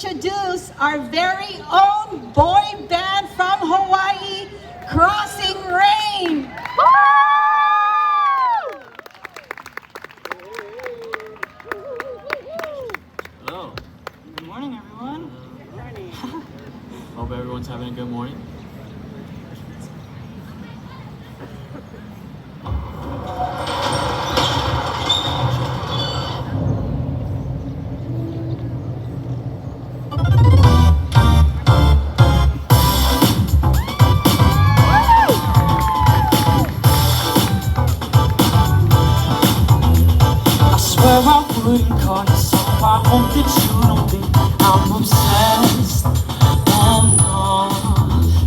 Introduce our very own boy band from Hawaii, Crossing Rain. Hello. Good morning, everyone. Good morning. Hope everyone's having a good morning. I wouldn't call you, so I hope that you don't think I'm obsessed. Oh no,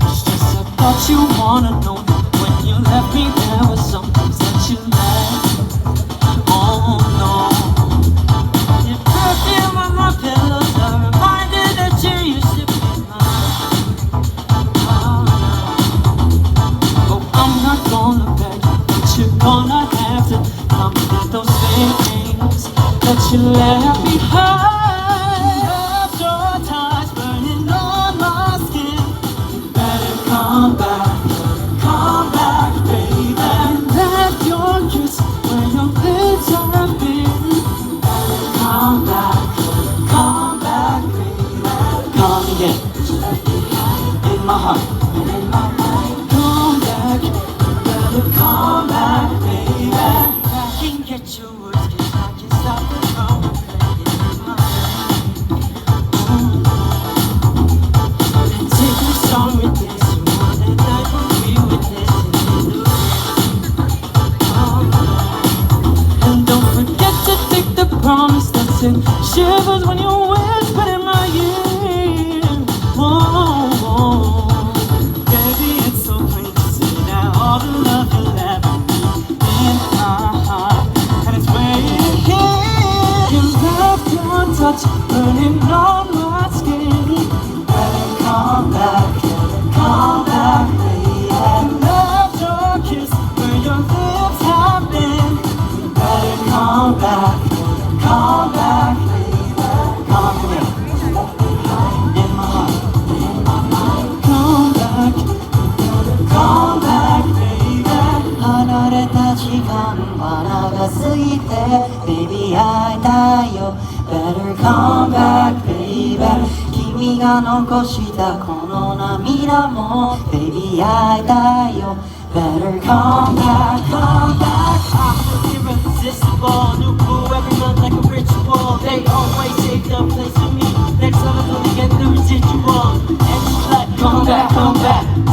it's just I thought you wanna know that when you left me there were some things that you left. Oh no, your perfume on my pillows, a reminder that you used to be mine. Oh no, oh I'm not gonna beg you, but you're gonna have to come get those things that you left behind. Left your touch burning on my skin. You better come back, baby. Left your kiss where your lips have been. You better come back, baby. Come again, in my heart and in my mind. Come back, you better come back, baby. I can get your words. Stop the phone in my mind. And take the song with this. You know that I will be with this in the rain. And don't forget to take the promise that sent shivers when you whispered in my ear. Whoa, whoa. Baby, it's so plain to see that all the love you'll ever be in my heart, and it's waiting here. You left your touch burning on my skin. You better come back, baby. You left your kiss where your lips have been. You better come back, baby. Come here, in my heart, in my mind. Come back, baby. 離れた時間は長すぎて Baby 会いたいよ Better come back, baby 君が残したこの涙も Baby 会いたいよ Better come back, I'm irresistible New boo every month like a ritual They always save the place for me Next summer's gonna get the residual And it's like come back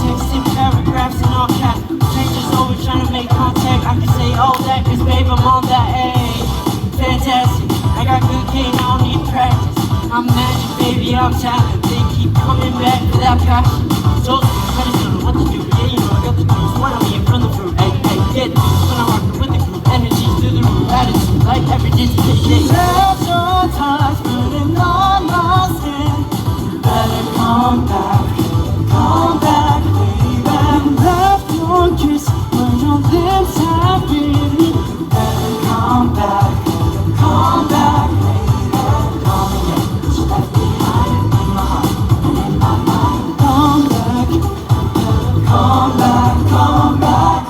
Texting paragraphs in all caps Strangers always trying to make contact I can say all that cause babe I'm on that age Fantastic, I got good game, I don't need practice I'm magic baby, I'm talented They keep coming back for that passion So I just don't know what to do Yeah you know I got the juice, why don't we in front of the fruit Hey, get loose when I'm working with the group Energy through the roof, attitude like every day Left your touch burning on my skin You better come back, baby Left your kiss where your lips have been You better come back, baby Come again, you left behind in my heart and in my mind Come back, come back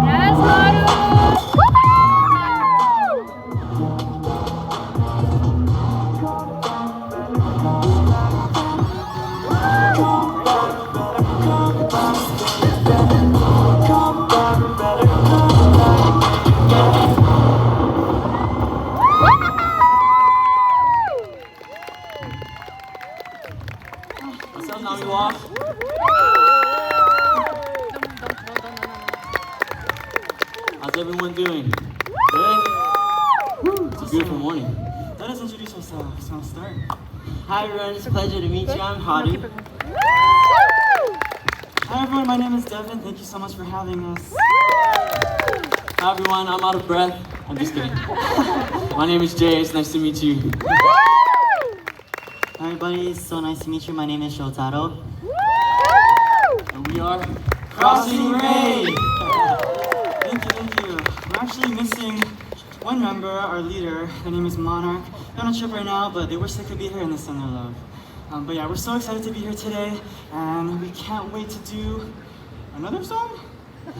Yes, Maru! What's up, NAMI Walk? How's everyone doing? Good? It's a beautiful morning. Let us introduce ourselves. So I'll start. Hi everyone, it's a pleasure to meet you. I'm Hadi. Hi everyone, my name is Devin. Thank you so much for having us. Hi everyone, I'm out of breath. I'm just kidding. My name is Jay, it's nice to meet you. Hi everybody, it's so nice to meet you. My name is Shotaro. And we We are Crossing Ray! Thank you. We're actually missing one member, our leader. Their name is Monarch. They're on a trip right now, but they wish they could be here and they send their love. But yeah, we're so excited to be here today, and we can't wait to do another song?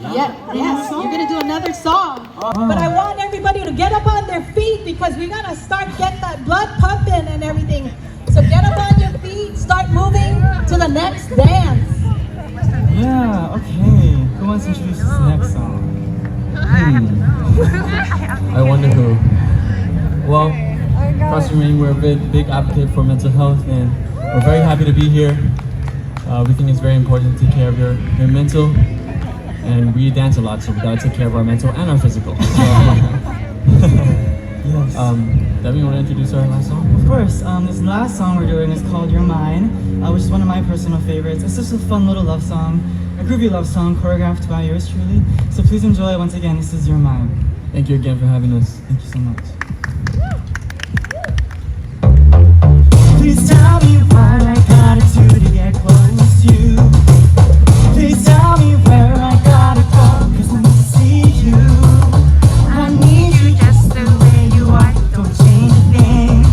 Yes, you're gonna do another song. But I want everybody to get up on their feet because we're gonna start get that blood pumping and everything. So get up on your feet, start moving to the next dance. Yeah, okay. Who wants to introduce this next song? I wonder who. Well, Crossing Ray, we're a big advocate for mental health, and we're very happy to be here. We think it's very important to take care of your mental, and we dance a lot, so we gotta take care of our mental and our physical. Yes. Debbie, you want to introduce our last song? Of course. This last song we're doing is called You're Mine, which is one of my personal favorites. It's just a fun little love song, a groovy love song choreographed by yours truly. So please enjoy once again. This is You're Mine. Thank you again for having us. Thank you so much. Please tell me what I gotta do to get close to you. Please tell me where I gotta go, 'cause I need to see you. I need you just the way you are, don't change a thing.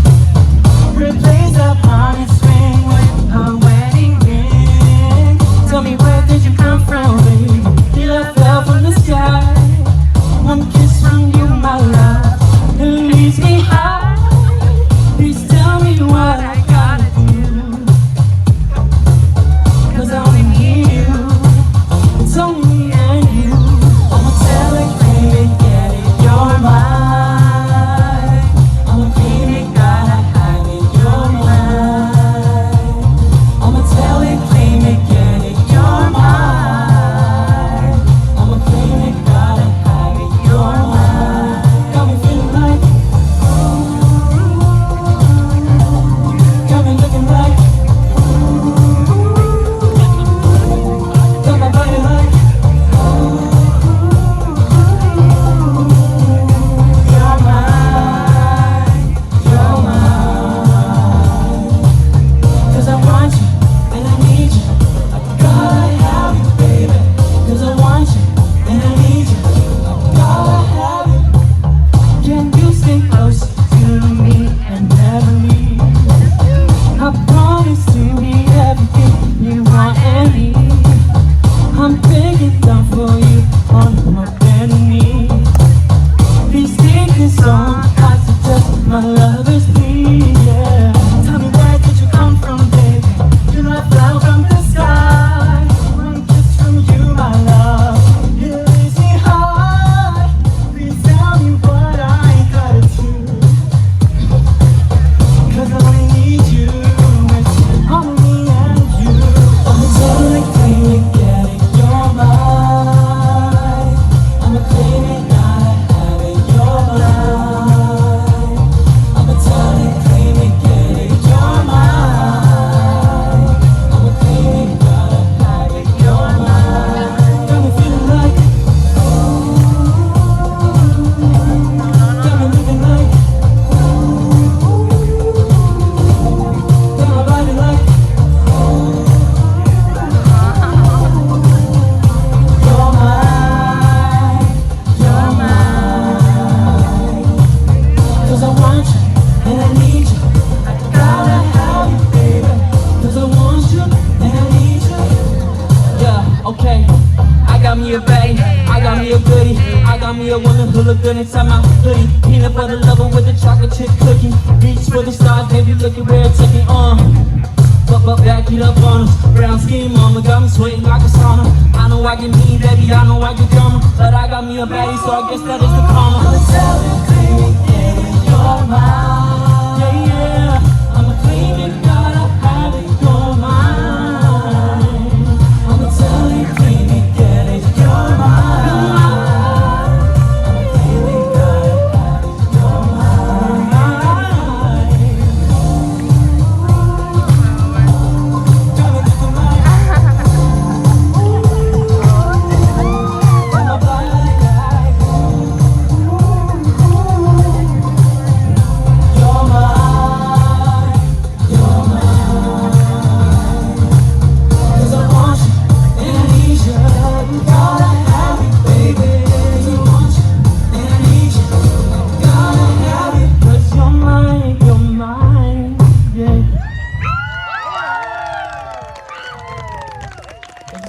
Replace the promise ring with a wedding ring. Tell me, where did you come from, baby? Did I fell from the sky? One kiss from you, my love, it leaves me high. Please tell me what I gotta do, 'cause I only need you. It's only me and you. I'ma tell it, claim it, get it, you're mine. I'ma claim it, gotta have it, you're mine. I'ma tell it, claim it, get it, you're mine. I'ma claim it, gotta have it, you're mine. Got me feeling like, got me looking like, got my body like, you're mine, you're mine. 'Cause I want you and I need you, I gotta have you, baby. 'Cause I want you and I need you, I gotta have you. Can you stay close to me and never leave? I promise to be everything you want and need. I'm begging down for you on my bended knee. Please take this song as to just my lover's plea, yeah. Tell me, where did you come from, baby? Did I fell from the sky? One kiss from you, my love, it leaves me high. Please tell me what I gotta do, 'cause I only need you. It's only me and you. I'ma tell it, claim it, get it, you're mine. I'ma claim it, gotta have it, you're mine. I'ma tell it, claim it, get it, you're mine. I'ma claim it, gotta have it, you're mine. Got me feeling like, got me looking like, got my body like, you're mine, you're mine. 'Cause I want you and I need you, I gotta have you, baby. 'Cause I want you and I need you. Yeah, okay. I got me a bae, I got me a goodie, I got me a woman who look good inside my hoodie. Peanut butter lover with a chocolate chip cookie. Reach for the stars, baby, look at where it's taking on. But back it up on us. Brown skin mama got me sweating like a sauna. I know I get mean, baby, I know I get drama, but I got me a baddie, so I guess that is the karma. I'ma tell it, claim it, get it, you're mine. Yeah, yeah. I'ma claim it, gotta have it, you're mine. I'ma tell it, claim it, get it, you're mine. I'ma claim it, gotta have it, you're mine. Got me looking like, got my body like,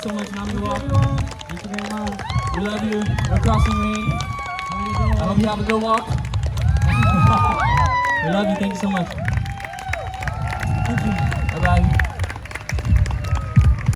so much, NAMI Walk. Thank you very much. We love you. We're crossing rain. I hope you have a good walk. We love you. Thank you so much.